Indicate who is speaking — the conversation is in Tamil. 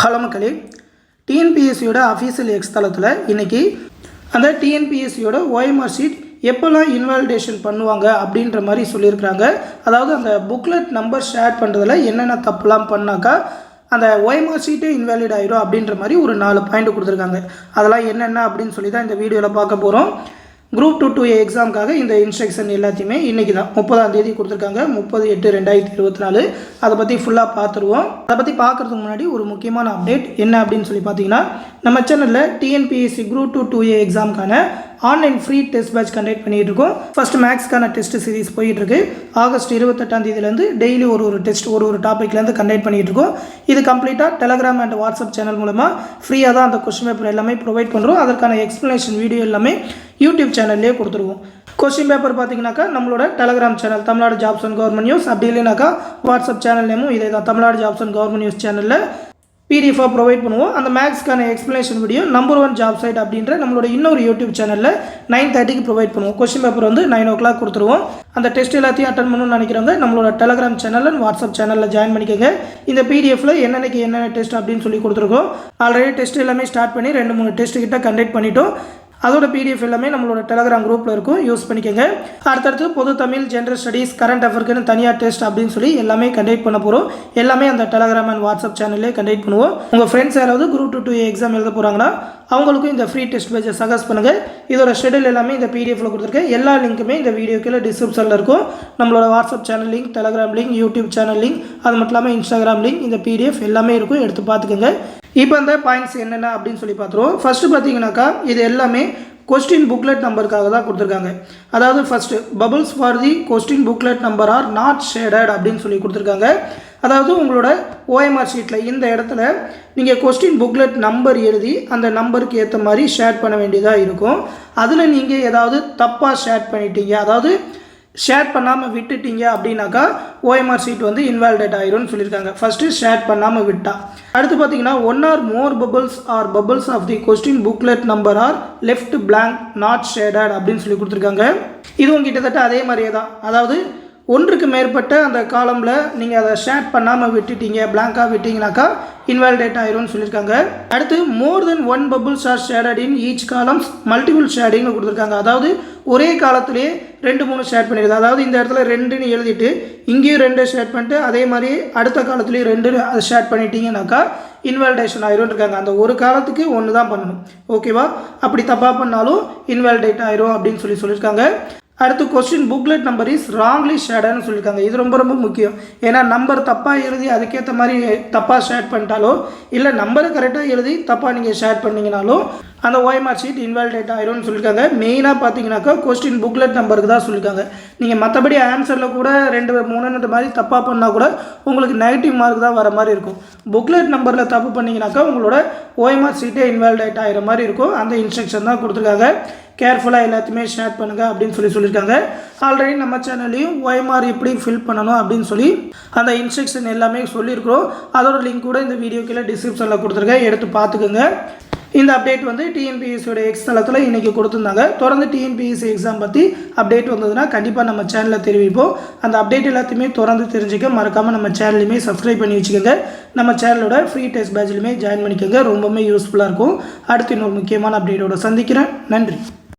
Speaker 1: ஹலோ மக்களே, டிஎன்பிஎஸ்சியோட அஃபீஷியல் எக்ஸ் தளத்தில் இன்றைக்கி அந்த டிஎன்பிஎஸ்சியோட ஓஎம்ஆர் ஷீட் எப்போல்லாம் இன்வாலிடேஷன் பண்ணுவாங்க அப்படின்ற மாதிரி சொல்லியிருக்கிறாங்க. அதாவது அந்த புக்லெட் நம்பர் ஷேர் பண்ணுறதுல என்னென்ன தப்புலாம் பண்ணாக்கா அந்த ஓஎம்ஆர் ஷீட்டே இன்வாலிட் ஆகிடும் அப்படின்ற மாதிரி ஒரு 4 பாயிண்ட் கொடுத்துருக்காங்க. அதெல்லாம் என்னென்ன அப்படின்னு சொல்லி தான் இந்த வீடியோவில் பார்க்க போகிறோம். குரூப் 2A எக்ஸாமுக்காக இந்த இன்ஸ்ட்ரக்ஷன் எல்லாத்தையுமே இன்றைக்கி தான் 30ஆம் தேதி கொடுத்துருக்காங்க. 30/8/2024. அதை பற்றி ஃபுல்லாக பார்த்துருவோம். அதை பற்றி பார்க்குறதுக்கு முன்னாடி ஒரு முக்கியமான அப்டேட் என்ன அப்படின்னு சொல்லி பார்த்தீங்கன்னா, நம்ம சேனலில் டிஎன்பிஎஸ்சி குரூப் 2A எக்ஸாமுக்கான online free test batch conduct பண்ணிகிட்டு இருக்கோம். ஃபஸ்ட்டு மேக்ஸ்க்கான டெஸ்ட் சீரிஸ் போயிட்டுருக்கு. ஆகஸ்ட் 28ஆம் தேதியிலேருந்து டெய்லி ஒரு டெஸ்ட் ஒரு டாப்பிக்லேருந்து கண்டக்ட் பண்ணிகிட்டு இருக்கோம். இது கம்ப்ளீட்டாக டெலகிராம் அண்ட் வாட்ஸ்அப் சேனல் மூலமாக ஃப்ரீயாக தான் அந்த கொஸ்டின் பேப்பர் எல்லாமே ப்ரொவைட் பண்ணுறோம். அதற்கான எக்ஸ்ப்ளனேஷன் வீடியோ எல்லாமே யூடியூப் சேனல்லே கொடுத்துருவோம். கொஸ்டின் பேப்பர் பார்த்தீங்கன்னாக்கா நம்மளோட Telegram channel Tamil Nadu jobs and government news, அப்படி இல்லைனாக்கா வாட்ஸ்அப் சேனல் நேமும் இதே தான், Tamil Nadu jobs and government news சேனலில் பிடிஎஃபாக ப்ரொவைட் பண்ணுவோம். அந்த மேக்ஸ்க்கான explanation video number 1 job site அப்படின்ற நம்மளோட இன்னொரு யூடியூப் சேனலில் 9:30க்கு ப்ரொவைட் பண்ணுவோம். கொஸ்டின் பேப்பர் வந்து 9 o'clock கொடுத்துருவோம். அந்த டெஸ்ட் எல்லாத்தையும் அட்டன் பண்ணணும்னு நினைக்கிறவங்க நம்மளோட டெலகிராம் சேனல் அண்ட் வாட்ஸ்அப் சேனலில் ஜாயின் பண்ணிக்கோங்க. இந்த பிடிஎஃப்ல என்னென்ன டெஸ்ட் அப்படின்னு சொல்லி கொடுத்துருக்கோம். ஆல்ரெடி டெஸ்ட் எல்லாமே ஸ்டார்ட் பண்ணி 2-3 டெஸ்ட் கிட்ட கண்டக்ட் பண்ணிட்டோம். அதோட பிடிஎஃப் எல்லாமே நம்மளோட டெலகிராம் குரூப்பில் இருக்கும், யூஸ் பண்ணிக்கோங்க. அடுத்தடுத்து பொது தமிழ், ஜென்ரல் ஸ்டடீஸ், கரண்ட் அஃபேர்க்குன்னு தனியாக டெஸ்ட் அப்படின்னு சொல்லி எல்லாமே கண்டக்ட் பண்ண போகிறோம். எல்லாமே அந்த டெலகிராம் அண்ட் வாட்ஸ்அப் சேனல்லே கண்டக்ட் பண்ணுவோம். உங்கள் ஃப்ரெண்ட்ஸ் யாராவது குரூப் 2A எக்ஸாம் எழுத போகிறாங்கன்னா அவங்களுக்கும் இந்த ஃப்ரீ டெஸ்ட் பேஜை சஜஸ்ட் பண்ணுங்கள். இதோட ஷெடியூல் எல்லாமே இந்த பிடிஎஃப்ல கொடுத்துருக்கேன். எல்லா லிங்க்குமே இந்த வீடியோக்குள்ள டிஸ்கிரிப்ஷனில் இருக்கும். நம்மளோட WhatsApp channel link, Telegram link, YouTube channel link, அது மட்டும் இல்லாமல் இன்ஸ்டாகிராம் லிங்க், இந்த பிடிஎஃப் எல்லாமே இருக்கும், எடுத்து பார்த்துக்கோங்க. இப்போ அந்த பாயிண்ட்ஸ் என்னென்ன அப்படின்னு சொல்லி பார்த்துருவோம். ஃபஸ்ட்டு பார்த்தீங்கன்னாக்கா இது எல்லாமே கொஸ்டின் புக்லெட் நம்பருக்காக தான் கொடுத்துருக்காங்க. அதாவது first bubbles for the question booklet number are not shaded அப்படின்னு சொல்லி கொடுத்துருக்காங்க. அதாவது உங்களோட ஓஎம்ஆர் ஷீட்டில் இந்த இடத்துல நீங்கள் கொஸ்டின் புக்லெட் நம்பர் எழுதி அந்த நம்பருக்கு ஏற்ற மாதிரி ஷேர் பண்ண வேண்டியதாக இருக்கும். அதில் நீங்கள் ஏதாவது தப்பாக ஷேர் பண்ணிட்டீங்க, அதாவது ஷேர் பண்ணாமல் விட்டுட்டீங்க அப்படின்னாக்கா ஓஎம்ஆர் ஷீட் வந்து இன்வாலிடேட் ஆயிரும்னு சொல்லியிருக்காங்க. ஃபஸ்ட்டு ஷேர் பண்ணாமல் விட்டா. அடுத்து பார்த்தீங்கன்னா 1 or more bubbles or bubbles of the question booklet number are left blank not shaded அப்படின்னு சொல்லி கொடுத்துருக்காங்க. இதுவும் கிட்டத்தட்ட அதே மாதிரியே தான். அதாவது ஒன்றுக்கு மேற்பட்ட அந்த காலமில் நீங்கள் அதை ஷேர் பண்ணாமல் விட்டுட்டீங்க, பிளாங்காக விட்டீங்கனாக்கா இன்வாலிடேட் ஆயிரும்னு சொல்லியிருக்காங்க. அடுத்து more than 1 bubbles are shaded in each columns multiple ஷேடிங்னு கொடுத்துருக்காங்க. அதாவது ஒரே காலத்திலே 2-3 ஷேட் பண்ணிடுது. அதாவது இந்த இடத்துல 2ன்னு எழுதிட்டு இங்கேயும் 2 ஷேட் பண்ணிட்டு அதே மாதிரி அடுத்த காலத்துலேயும் 2 அதை ஷேட் பண்ணிட்டீங்கன்னாக்கா இன்வாலிடேஷன் ஆயிரும் இருக்காங்க. அந்த ஒரு காலத்துக்கு 1 தான் பண்ணணும், ஓகேவா? அப்படி தப்பாக பண்ணாலும் இன்வாலிடேட் ஆயிரும் அப்படின்னு சொல்லியிருக்காங்க. அடுத்து question booklet number is wrongly ஷேடட்னு சொல்லியிருக்காங்க. இது ரொம்ப முக்கியம். ஏன்னா நம்பர் தப்பாக எழுதி அதுக்கேற்ற மாதிரி தப்பாக ஷேட் பண்ணிட்டாலோ இல்லை நம்பரை கரெக்டாக எழுதி தப்பாக நீங்கள் ஷேட் பண்ணிங்கனாலும் அந்த ஓஎம்ஆர் ஷீட் இன்வாலிடேட் ஆயிரும்னு சொல்லியிருக்காங்க. மெயினாக பார்த்தீங்கன்னாக்கா கொஸ்டின் புக்லெட் நம்பருக்கு தான் சொல்லியிருக்காங்க. நீங்கள் மற்றபடி ஆன்சரில் கூட 2-3 மாதிரி தப்பாக பண்ணால் கூட உங்களுக்கு நெகட்டிவ் மார்க் தான் வர மாதிரி இருக்கும். புக்லெட் நம்பரில் தப்பு பண்ணிங்கனாக்கா உங்களோட ஓஎம்ஆர் ஷீட்டே இன்வாலிடேட் ஆகிற மாதிரி இருக்கும். அந்த இன்ஸ்ட்ரக்ஷன் தான் கொடுத்துருக்காங்க. கேர்ஃபுல்லாக எல்லாத்தையுமே ஷேர் பண்ணுங்கள் அப்படின்னு சொல்லியிருக்காங்க. ஆல்ரெடி நம்ம சேனல்லையும் ஓஎம்ஆர் எப்படி ஃபில் பண்ணணும் அப்படின்னு சொல்லி அந்த இன்ஸ்ட்ரக்ஷன் எல்லாமே சொல்லியிருக்கிறோம். அதோட லிங்க் கூட இந்த வீடியோக்குள்ள டிஸ்கிரிப்ஷனில் கொடுத்துருக்கேன், எடுத்து பார்த்துக்கோங்க. இந்த அப்டேட் வந்து டிஎன்பிஎஸ்சியோட எக்ஸ் தளத்தில் இன்றைக்கி கொடுத்துருந்தாங்க. தொடர்ந்து டிஎன்பிஎஸ்சி எக்ஸாம் பற்றி அப்டேட் வந்ததுன்னா கண்டிப்பாக நம்ம சேனலில் தெரிவிப்போம். அந்த அப்டேட் எல்லாத்தையுமே தொடர்ந்து தெரிஞ்சுக்க மறக்காமல் நம்ம சேனலையுமே சப்ஸ்கிரைப் பண்ணி வச்சுக்கோங்க. நம்ம சேனலோட ஃப்ரீ டெஸ்ட் பேட்ச்லையுமே ஜாயின் பண்ணிக்கோங்க, ரொம்பவுமே யூஸ்ஃபுல்லாக இருக்கும். அடுத்து இன்னொரு முக்கியமான அப்டேட்டோட சந்திக்கிறேன். நன்றி.